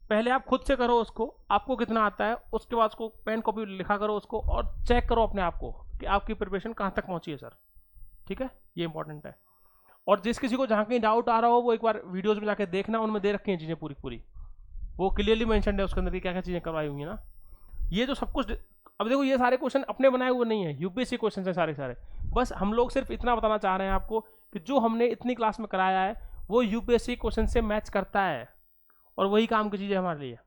पहले आप खुद से करो उसको, आपको कितना आता है, उसके बाद उसको पेन कॉपी लिखा करो उसको, और चेक करो अपने आप को कि आपकी प्रिपरेशन कहाँ तक पहुँची है सर। ठीक है, ये इंपॉर्टेंट है। और जिस किसी को जहाँ कहीं डाउट आ रहा हो वो एक बार वीडियोज़ में जाके देखना, उनमें दे रखी हैं चीज़ें पूरी पूरी, वो क्लियरली मेंशन है उसके अंदर कि क्या क्या चीज़ें करवाई हुई हैं ना। ये जो सब कुछ, अब देखो ये सारे क्वेश्चन अपने बनाए हुए नहीं है, यूपीएससी क्वेश्चन है सारे सारे। बस हम लोग सिर्फ इतना बताना चाह रहे हैं आपको कि जो हमने इतनी क्लास में कराया है वो यूपीएससी क्वेश्चन से मैच करता है, और वही काम की चीज़ है हमारे लिए।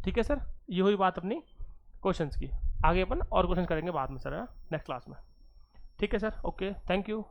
ठीक है सर, ये हुई बात अपनी क्वेश्चंस की। आगे अपन और क्वेश्चन करेंगे बाद में सर, नेक्स्ट क्लास में। ठीक है सर, ओके, थैंक यू।